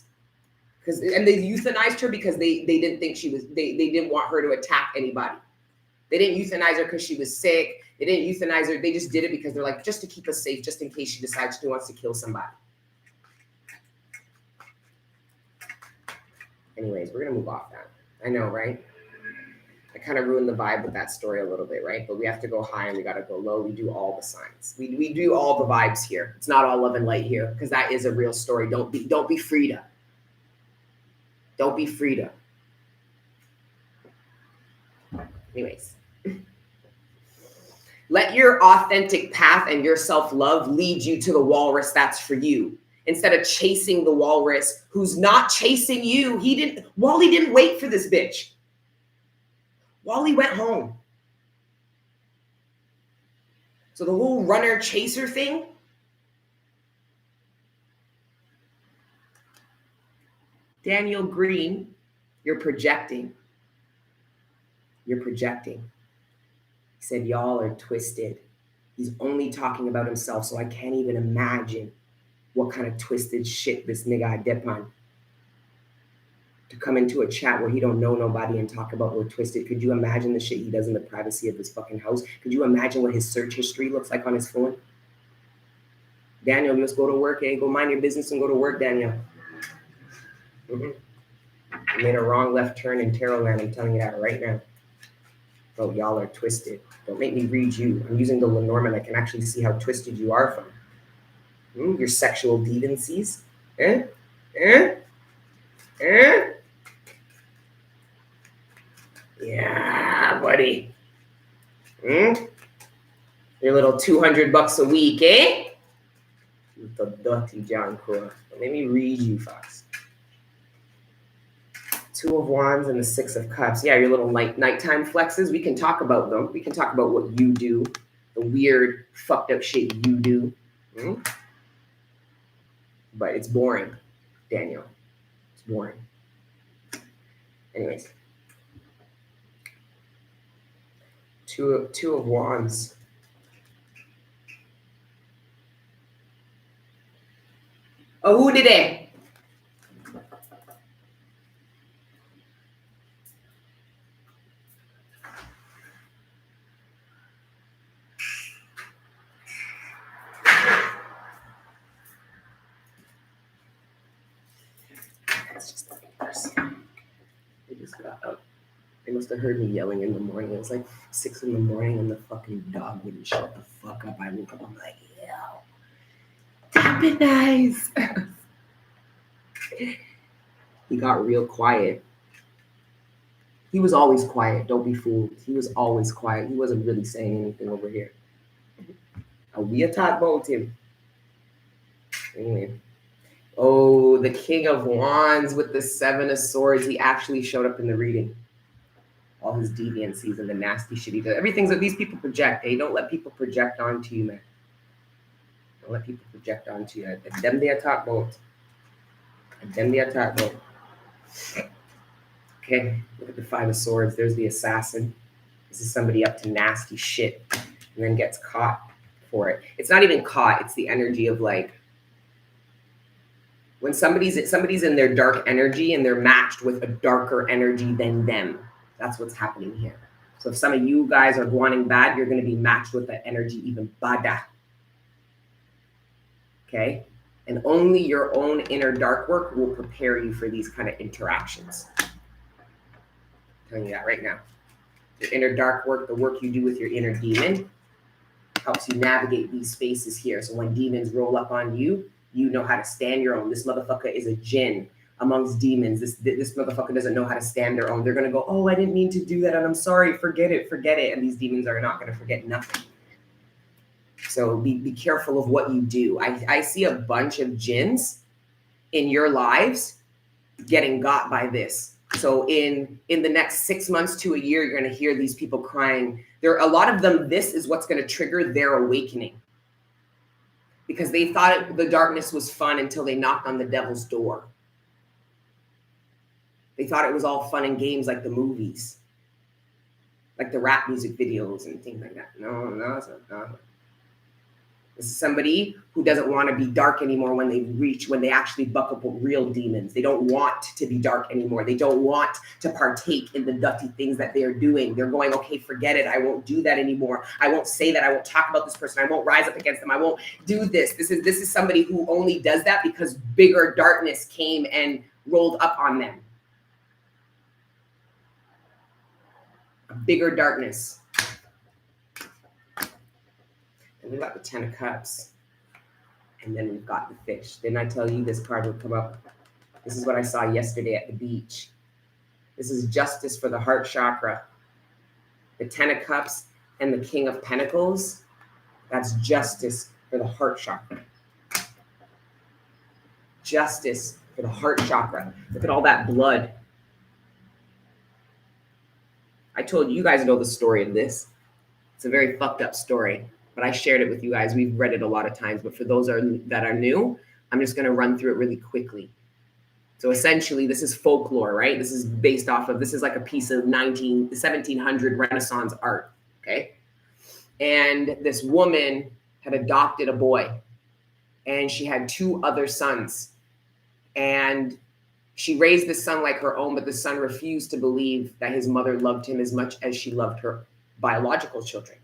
And they euthanized her because they didn't think she was, they didn't want her to attack anybody. They didn't euthanize her because she was sick. They didn't euthanize her. They just did it because they're like, just to keep us safe, just in case she decides she wants to kill somebody. Anyways, we're going to move off that. I know, right? I kind of ruined the vibe with that story a little bit, right? But we have to go high and we got to go low. We do all the signs. We do all the vibes here. It's not all love and light here because that is a real story. Don't be Frida. Don't be Frida. Anyways. Let your authentic path and your self-love lead you to the walrus that's for you. Instead of chasing the walrus who's not chasing you. Wally didn't wait for this bitch. Wally went home. So the whole runner chaser thing, Daniel Green, you're projecting. You're projecting. He said, y'all are twisted. He's only talking about himself, so I can't even imagine what kind of twisted shit this nigga I dip on. To come into a chat where he don't know nobody and talk about we're twisted. Could you imagine the shit he does in the privacy of his fucking house? Could you imagine what his search history looks like on his phone? Daniel, you just go to work, eh? Go mind your business and go to work, Daniel. You made a wrong left turn in Tarot Land. I'm telling you that right now. Oh, y'all are twisted. Don't make me read you. I'm using the Lenormand. I can actually see how twisted you are from. Your sexual deviancies. Eh? Eh? Eh? Yeah, buddy. Your little $200 a week, eh? The dirty John Crow. Let me read you, Fox. Two of Wands and the Six of Cups. Yeah, your little nighttime flexes. We can talk about them. We can talk about what you do, the weird, fucked up shit you do. But it's boring, Daniel. It's boring. Anyways. Two of Wands. Oh, who did it? That's just the person. They just got up. They must have heard me yelling in the morning. It was like 6 in the morning and the fucking dog wouldn't shut the fuck up. I woke up, I'm like, yo, tap it nice. He got real quiet. He was always quiet. Don't be fooled. He was always quiet. He wasn't really saying anything over here. We talk about him. Anyway. Oh, the King of Wands with the Seven of Swords. He actually showed up in the reading. All his deviancies and the nasty shit he does. Everything's that these people project. Hey, don't let people project onto you, man. Don't let people project onto you. Them they attack both. Them they attack both. Okay, look at the Five of Swords. There's the assassin. This is somebody up to nasty shit and then gets caught for it. It's not even caught. It's the energy of like, when somebody's in their dark energy and they're matched with a darker energy than them. That's what's happening here. So if some of you guys are wanting bad, you're going to be matched with that energy even bada. Okay? And only your own inner dark work will prepare you for these kind of interactions. I'm telling you that right now. Your inner dark work, the work you do with your inner demon, helps you navigate these spaces here. So when demons roll up on you, you know how to stand your own. This motherfucker is a jinn amongst demons. This motherfucker doesn't know how to stand their own. They're going to go, oh, I didn't mean to do that. And I'm sorry. Forget it. And these demons are not going to forget nothing. So be careful of what you do. I see a bunch of jinns in your lives getting got by this. So in the next 6 months to a year, you're going to hear these people crying. There are a lot of them. This is what's going to trigger their awakening. Because they thought the darkness was fun until they knocked on the devil's door. They thought it was all fun and games like the movies. Like the rap music videos and things like that. No, it's not. This is somebody who doesn't want to be dark anymore when they actually buck up with real demons. They don't want to be dark anymore. They don't want to partake in the dirty things that they're doing. They're going, okay, forget it. I won't do that anymore. I won't say that. I won't talk about this person. I won't rise up against them. I won't do this. This is somebody who only does that because bigger darkness came and rolled up on them. A bigger darkness. And we've got the Ten of Cups. And then we've got the Fish. Didn't I tell you this card would come up? This is what I saw yesterday at the beach. This is justice for the heart chakra. The Ten of Cups and the King of Pentacles. That's justice for the heart chakra. Justice for the heart chakra. Look at all that blood. I told you guys know the story of this. It's a very fucked up story. but I shared it with you guys. We've read it a lot of times, but for those that are new, I'm just going to run through it really quickly. So essentially, this is folklore, right? This is based off of, this is like a piece of 1700 Renaissance art, okay? And this woman had adopted a boy, and she had 2 other sons. And she raised the son like her own, but the son refused to believe that his mother loved him as much as she loved her biological children.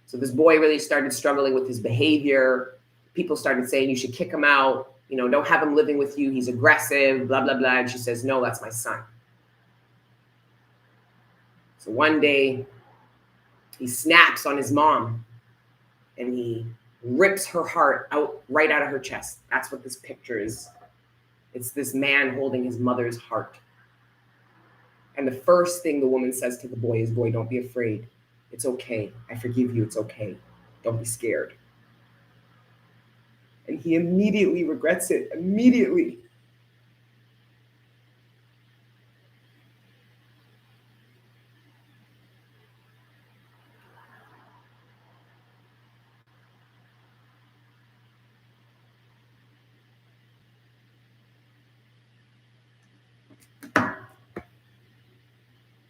So this boy really started struggling with his behavior. People started saying, you should kick him out. You know, don't have him living with you. He's aggressive, blah, blah, blah. And she says, no, that's my son. So one day he snaps on his mom and he rips her heart out right out of her chest. That's what this picture is. It's this man holding his mother's heart. And the first thing the woman says to the boy is, boy, don't be afraid. It's okay. I forgive you. It's okay. Don't be scared. And he immediately regrets it. Immediately.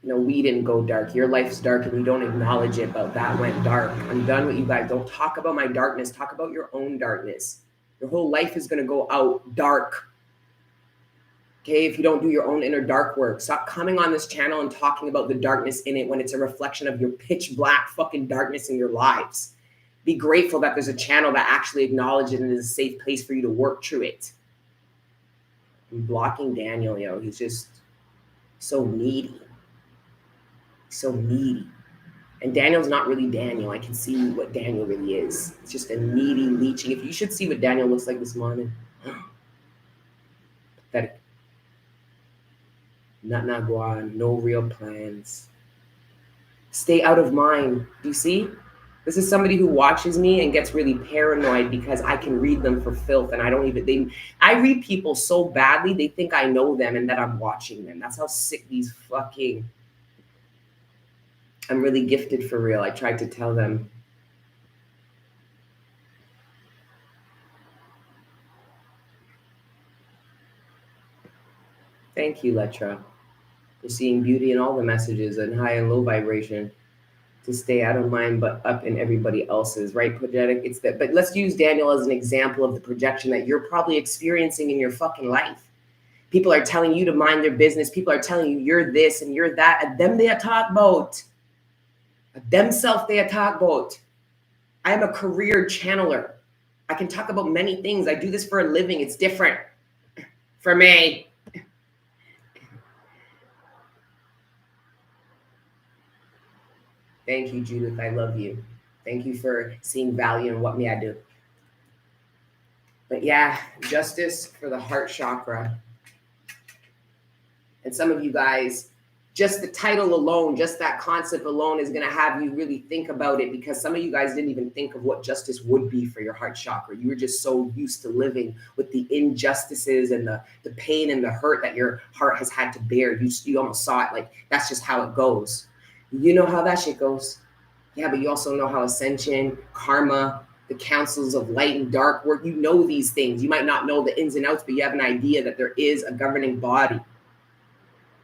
No, we didn't go dark. Your life's dark and you don't acknowledge it, but that went dark. I'm done with you guys. Don't talk about my darkness. Talk about your own darkness. Your whole life is going to go out dark. Okay, if you don't do your own inner dark work, stop coming on this channel and talking about the darkness in it when it's a reflection of your pitch black fucking darkness in your lives. Be grateful that there's a channel that actually acknowledges it and is a safe place for you to work through it. I'm blocking Daniel, yo. He's just so needy. So needy. And Daniel's not really Daniel. I can see what Daniel really is. It's just a needy leeching. If you should see what Daniel looks like this morning. Pathetic. Not guan, no real plans. Stay out of mind. Do you see? This is somebody who watches me and gets really paranoid because I can read them for filth, and I don't even, I read people so badly, they think I know them and that I'm watching them. That's how sick these fucking, I'm really gifted for real. I tried to tell them. Thank you, Letra. You're seeing beauty in all the messages and high and low vibration to stay out of mind, but up in everybody else's, right? Projetic, it's that. But let's use Daniel as an example of the projection that you're probably experiencing in your fucking life. People are telling you to mind their business. People are telling you you're this and you're that. And them they talk about. Themself they talk about. I am a career channeler. I can talk about many things. I do this for a living. It's different for me. Thank you, Judith. I love you. Thank you for seeing value in what me I do. But yeah, justice for the heart chakra. And some of you guys, just the title alone, just that concept alone is going to have you really think about it, because some of you guys didn't even think of what justice would be for your heart chakra. You were just so used to living with the injustices and the pain and the hurt that your heart has had to bear. You almost saw it like that's just how it goes. You know how that shit goes. Yeah, but you also know how ascension, karma, the councils of light and dark work. You know these things. You might not know the ins and outs, but you have an idea that there is a governing body.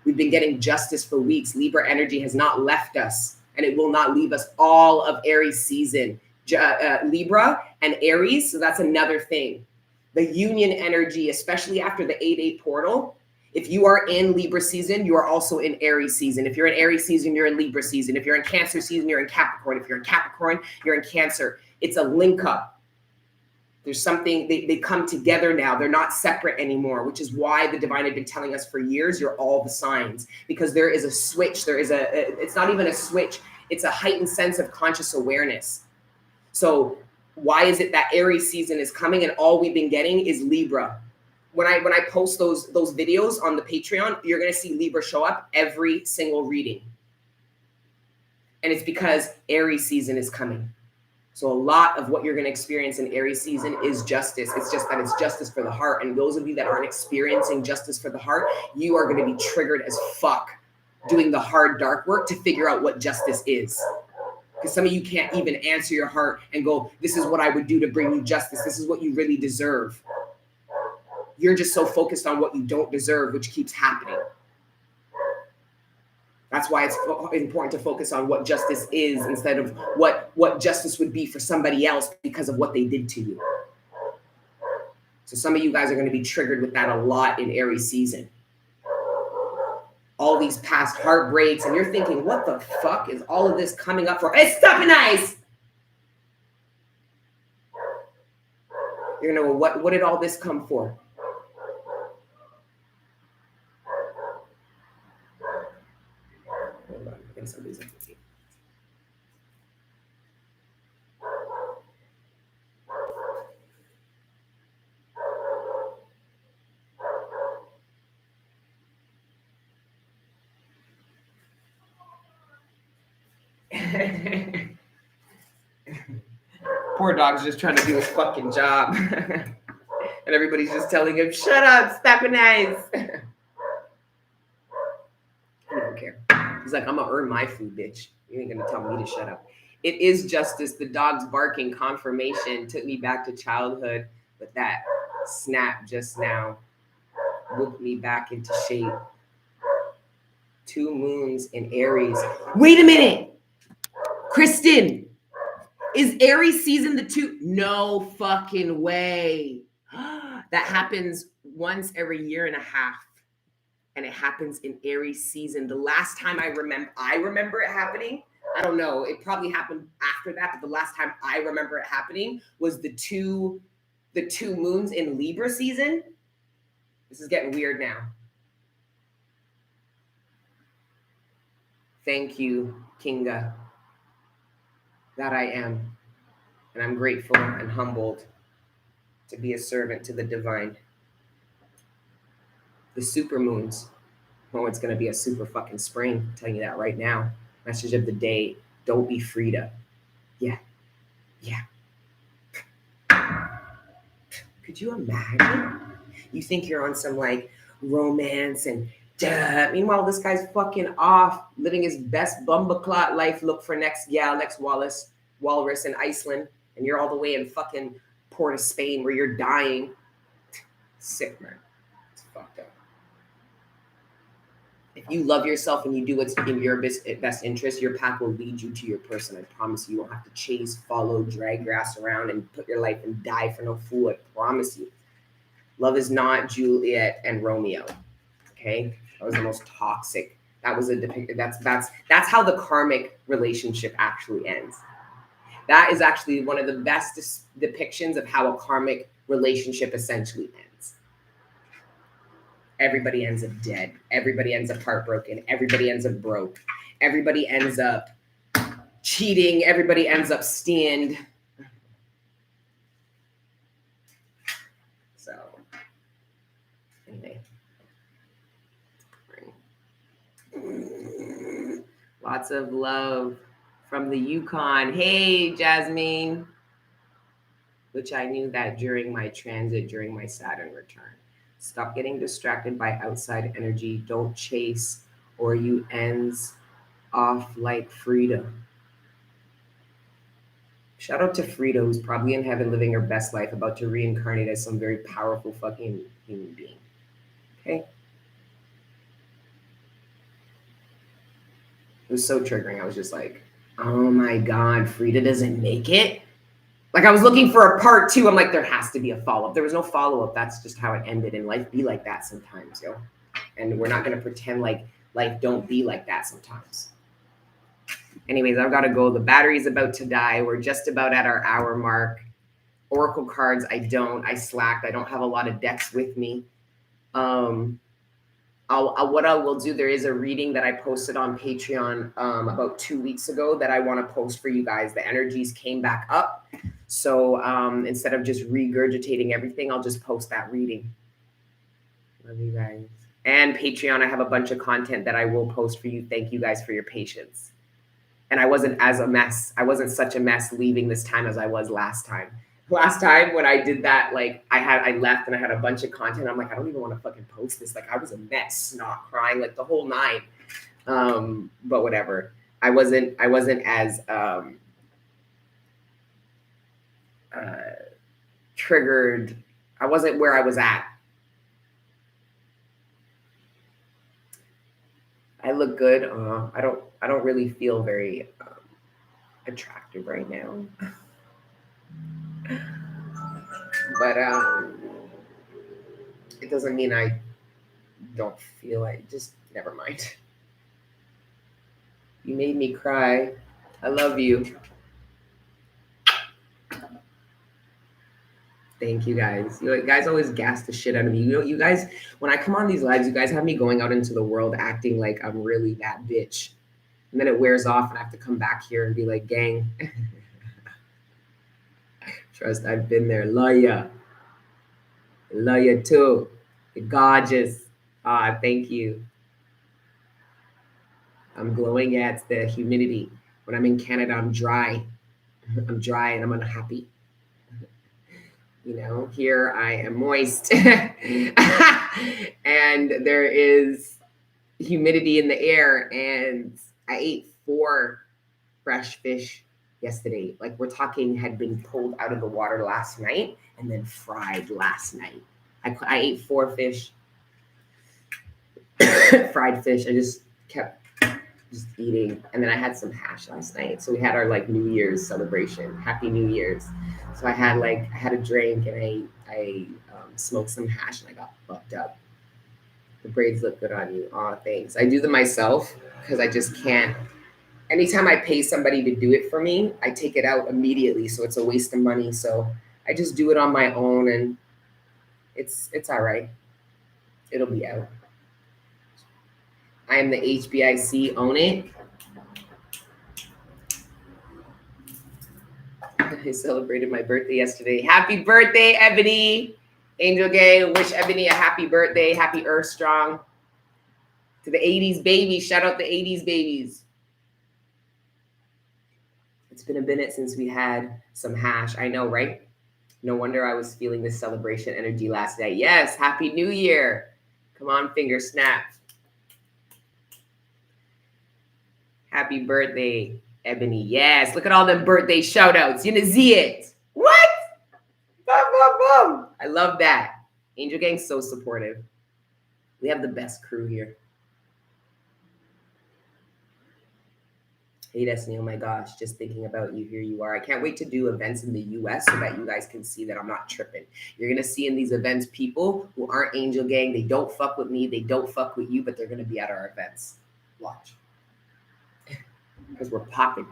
We've been getting justice for weeks. Libra energy has not left us, and it will not leave us all of Aries season. Libra and Aries, so that's another thing. The union energy, especially after the 8-8 portal, if you are in Libra season, you are also in Aries season. If you're in Aries season, you're in Libra season. If you're in Cancer season, you're in Capricorn. If you're in Capricorn, you're in Cancer. It's a link up. There's something, they come together now. They're not separate anymore, which is why the divine had been telling us for years, you're all the signs, because there is a switch. There is it's not even a switch. It's a heightened sense of conscious awareness. So why is it that Aries season is coming and all we've been getting is Libra? When I post those videos on the Patreon, you're going to see Libra show up every single reading. And it's because Aries season is coming. So a lot of what you're going to experience in Aries season is justice. It's just that it's justice for the heart. And those of you that aren't experiencing justice for the heart, you are going to be triggered as fuck doing the hard dark work to figure out what justice is. Because some of you can't even answer your heart and go, this is what I would do to bring you justice. This is what you really deserve. You're just so focused on what you don't deserve, which keeps happening. That's why it's important to focus on what justice is instead of what justice would be for somebody else because of what they did to you. So some of you guys are going to be triggered with that a lot in Aries season. All these past heartbreaks, and you're thinking, what the fuck is all of this coming up for? It's stopping nice. You're going to go, what did all this come for? Hold on, I think somebody's up with me. Poor dog's just trying to do his fucking job. And everybody's just telling him, shut up, stop it nice. I don't care. He's like, I'm gonna earn my food, bitch. You ain't gonna tell me to shut up. It is justice. The dog's barking confirmation took me back to childhood, but that snap just now whipped me back into shape. 2 moons in Aries. Wait a minute. Kristen, is Aries season the 2? No fucking way. That happens once every year and a half. And it happens in Aries season. The last time I remember it happening, I don't know, it probably happened after that, but the last time I remember it happening was the two moons in Libra season. This is getting weird now. Thank you, Kinga. That I am. And I'm grateful and humbled to be a servant to the divine. The super moons. Oh, it's going to be a super fucking spring. I'm telling you that right now. Message of the day. Don't be Frida. Yeah. Yeah. Could you imagine? You think you're on some like romance and duh. Meanwhile, this guy's fucking off, living his best bumbleclot life. Look for next gal, next walrus in Iceland. And you're all the way in fucking Port of Spain where you're dying. Sick, man. It's fucked up. If you love yourself and you do what's in your best interest, your path will lead you to your person. I promise you. You won't have to chase, follow, drag grass around and put your life and die for no fool. I promise you. Love is not Juliet and Romeo. Okay? That was the most toxic. That was a depiction. That's how the karmic relationship actually ends. That is actually one of the best depictions of how a karmic relationship essentially ends. Everybody ends up dead. Everybody ends up heartbroken. Everybody ends up broke. Everybody ends up cheating. Everybody ends up stained. So, anyway. Lots of love from the Yukon. Hey, Jasmine. Which I knew that during my transit, during my Saturn return. Stop getting distracted by outside energy. Don't chase or you ends off like Frida. Shout out to Frida, who's probably in heaven living her best life, about to reincarnate as some very powerful fucking human being. Okay? It was so triggering. I was just like, oh my God, Frida doesn't make it? Like I was looking for a part 2. I'm like, there has to be a follow-up. There was no follow-up. That's just how it ended. And life be like that sometimes, yo. And we're not going to pretend like life don't be like that sometimes. Anyways, I've got to go. The battery's about to die. We're just about at our hour mark. Oracle cards, I slacked. I don't have a lot of decks with me. What I will do, there is a reading that I posted on Patreon about 2 weeks ago that I want to post for you guys. The energies came back up. So instead of just regurgitating everything, I'll just post that reading. Love you guys. And Patreon, I have a bunch of content that I will post for you. Thank you guys for your patience. And I wasn't I wasn't such a mess leaving this time as I was last time. Last time when I did that, like I left and I had a bunch of content. I'm like, I don't even want to fucking post this. Like I was a mess, snot, crying, like the whole 9. But whatever. I wasn't as triggered. I wasn't where I was at. I look good. I don't really feel very attractive right now. But it doesn't mean I don't feel it. Just never mind. You made me cry. I love you. Thank you guys. You guys always gas the shit out of me. You know, you guys, when I come on these lives, you guys have me going out into the world acting like I'm really that bitch. And then it wears off and I have to come back here and be like, gang. Trust, I've been there. Love ya. Love ya too. You're gorgeous. Ah, thank you. I'm glowing at the humidity. When I'm in Canada, I'm dry. I'm dry and I'm unhappy. You know, here I am moist. And there is humidity in the air. And I ate 4 fresh fish yesterday. Like we're talking, had been pulled out of the water last night and then fried last night. I ate 4 fish, fried fish. I just kept just eating. And then I had some hash last night. So we had our like New Year's celebration. Happy New Year's. So I had a drink and I smoked some hash and I got fucked up. The braids look good on you. Aw, thanks. I do them myself because I just can't. Anytime I pay somebody to do it for me, I take it out immediately. So it's a waste of money. So I just do it on my own and it's all right. It'll be out. I am the HBIC, own it. I celebrated my birthday yesterday. Happy birthday, Ebony. Angel Gang, wish Ebony a happy birthday. Happy Earth Strong. To the 80s babies. Shout out the 80s babies. It's been a minute since we had some hash. I know, right? No wonder I was feeling this celebration energy last night. Yes, Happy New Year. Come on, finger snap. Happy birthday, Ebony. Yes, look at all them birthday shout outs. You know, see it. What? Boom, boom, boom. I love that. Angel Gang's so supportive. We have the best crew here. Hey, Destiny, oh my gosh, just thinking about you, here you are. I can't wait to do events in the US so that you guys can see that I'm not tripping. You're going to see in these events people who aren't Angel Gang. They don't fuck with me. They don't fuck with you, but they're going to be at our events. Watch. Because we're popping.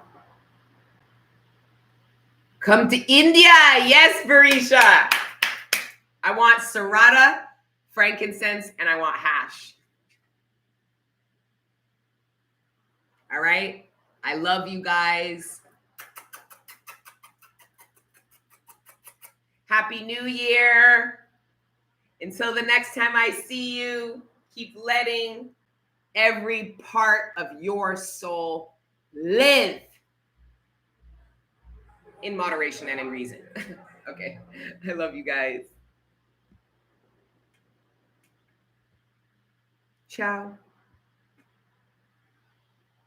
Come to India. Yes, Barisha. I want serrata, frankincense, and I want hash. All right? I love you guys. Happy New Year. Until the next time I see you, keep letting every part of your soul live in moderation and in reason. Okay. I love you guys. Ciao.